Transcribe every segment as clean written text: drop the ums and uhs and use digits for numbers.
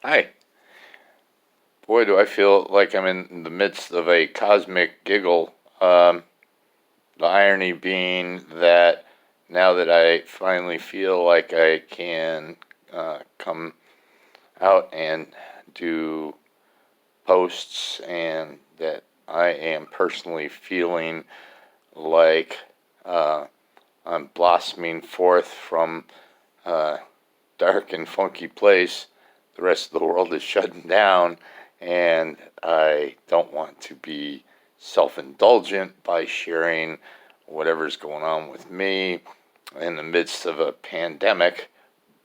Hi. Boy, do I feel like I'm in the midst of a cosmic giggle. The irony being that now that I finally feel like I can come out and do posts, and that I am personally feeling like uh, I'm blossoming forth from a dark and funky place, the rest of the world is shutting down, and I don't want to be self indulgent by sharing whatever's going on with me in the midst of a pandemic,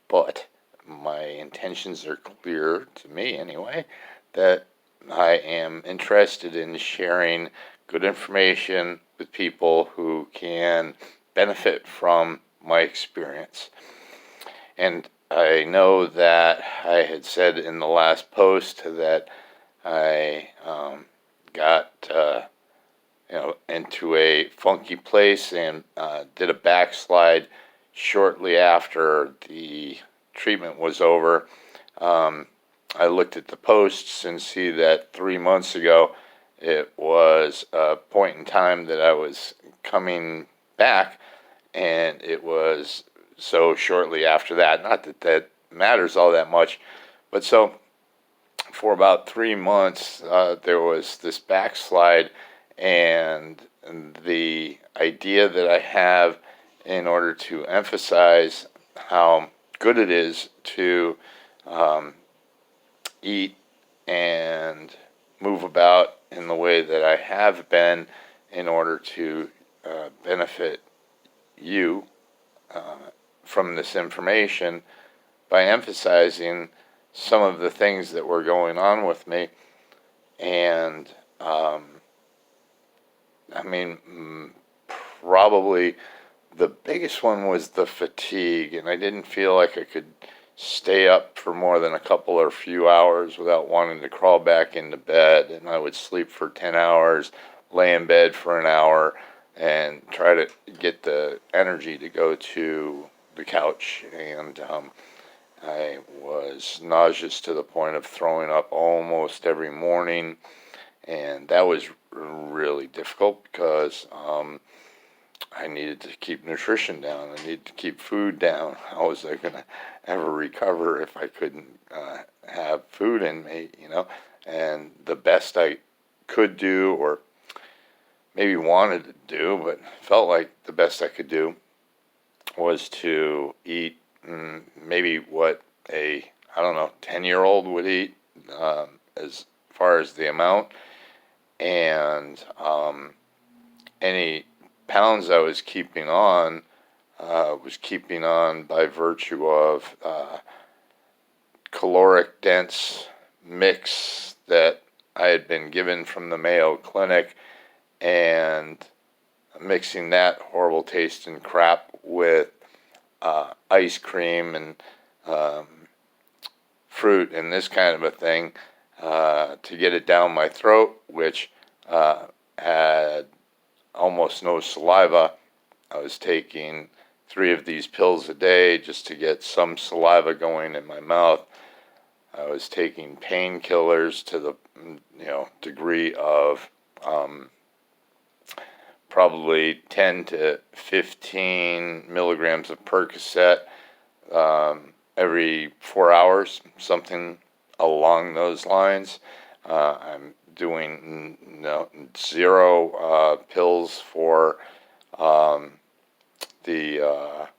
but my intentions are clear to me anyway that I am interested in sharing good information with people who can benefit from my experience. And I know that I had said in the last post that I got into a funky place and did a backslide shortly after the treatment was over. I looked at the posts and see that 3 months ago it was a point in time that I was coming back, and it was so shortly after that. Not that that matters all that much, but so for about 3 months, there was this backslide, and the idea that I have in order to emphasize how good it is to um, eat and move about in the way that I have been in order to benefit you from this information by emphasizing some of the things that were going on with me. And I mean, probably the biggest one was the fatigue, and I didn't feel like I could stay up for more than a couple or few hours without wanting to crawl back into bed. And I would sleep for 10 hours, lay in bed for an hour, and try to get the energy to go to the couch. And I was nauseous to the point of throwing up almost every morning, and that was really difficult because I needed to keep nutrition down. I needed to keep food down. How was I going to ever recover if I couldn't have food in me? And the best I could do, or maybe wanted to do, but felt like the best I could do, was to eat maybe what I don't know, 10-year-old would eat, as far as the amount. And any pounds I was keeping on by virtue of caloric dense mix that I had been given from the Mayo Clinic, and mixing that horrible tasting crap with ice cream and um, fruit and this kind of a thing to get it down my throat, which had almost no saliva. I was taking 3 of these pills a day just to get some saliva going in my mouth. I was taking painkillers to the degree of probably 10 to 15 milligrams of Percocet every 4 hours, something along those lines. I'm doing zero pills for the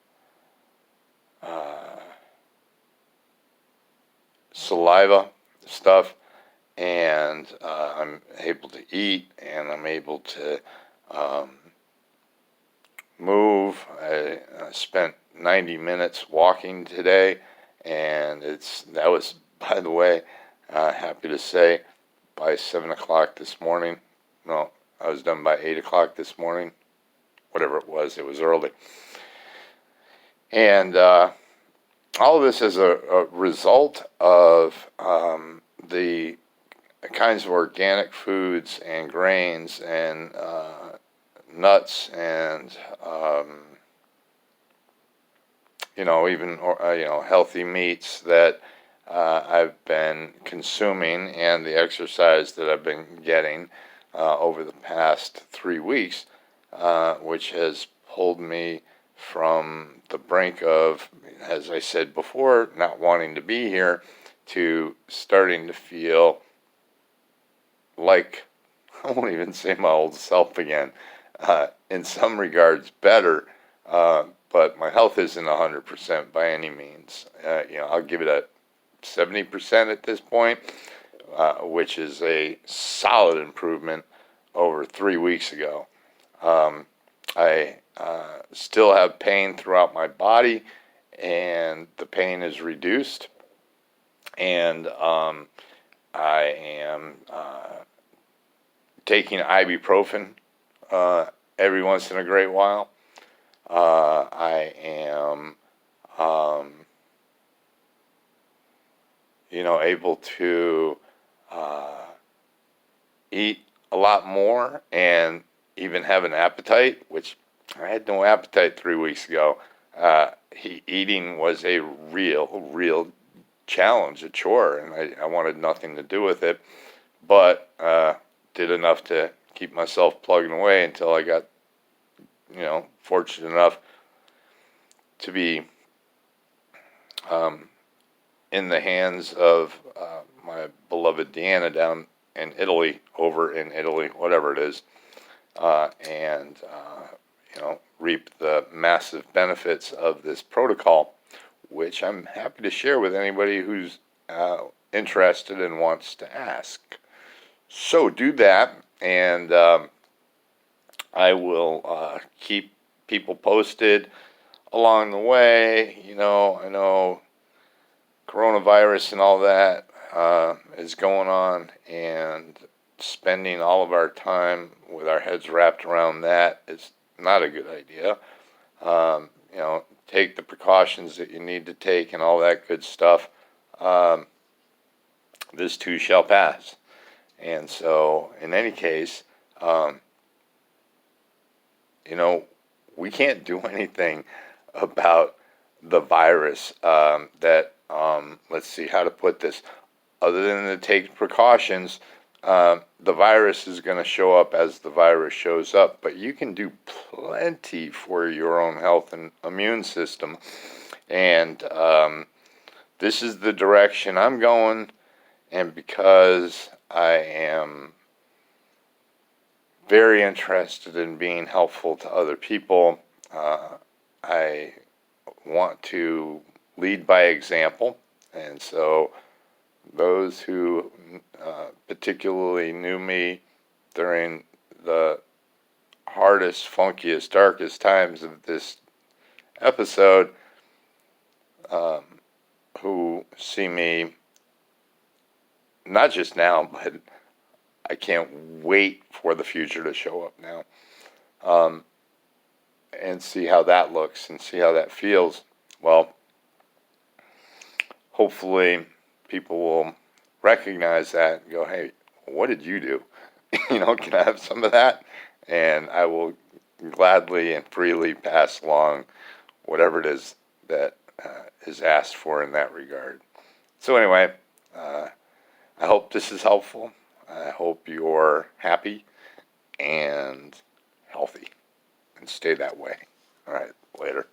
saliva stuff, and I'm able to eat, and I'm able to um, move. I spent 90 minutes walking today, and that was, by the way, happy to say, by 7 o'clock this morning. No, I was done by 8 o'clock this morning. Whatever it was early. And all of this is a result of the kinds of organic foods and grains and nuts and even healthy meats that I've been consuming and the exercise that I've been getting over the past 3 weeks, which has pulled me from the brink of, as I said before, not wanting to be here to starting to feel like, I won't even say my old self again, in some regards better, but my health isn't 100% by any means. I'll give it a 70% at this point, which is a solid improvement over 3 weeks ago. I still have pain throughout my body, and the pain is reduced, and I am taking ibuprofen every once in a great while. I am, able to eat a lot more and even have an appetite, which I had no appetite 3 weeks ago. Eating was a real challenge, a chore, and I wanted nothing to do with it, but did enough to keep myself plugging away until I got, fortunate enough to be in the hands of my beloved Deanna down in Italy, over in Italy, whatever it is, and reap the massive benefits of this protocol, which I'm happy to share with anybody who's interested and wants to ask. So do that, and I will keep people posted along the way. I know coronavirus and all that is going on, and spending all of our time with our heads wrapped around that is not a good idea. Take the precautions that you need to take and all that good stuff. This too shall pass. And so, in any case, we can't do anything about the virus let's see how to put this, other than to take precautions. The virus is going to show up as the virus shows up, but you can do plenty for your own health and immune system. And this is the direction I'm going, and because I am very interested in being helpful to other people, I want to lead by example. And so those who particularly knew me during the hardest, funkiest, darkest times of this episode, who see me not just now, but I can't wait for the future to show up now, and see how that looks and see how that feels. Well, hopefully people will recognize that and go, hey, what did you do? Can I have some of that? And I will gladly and freely pass along whatever it is that is asked for in that regard. So anyway, I hope this is helpful. I hope you're happy and healthy, and stay that way. All right, later.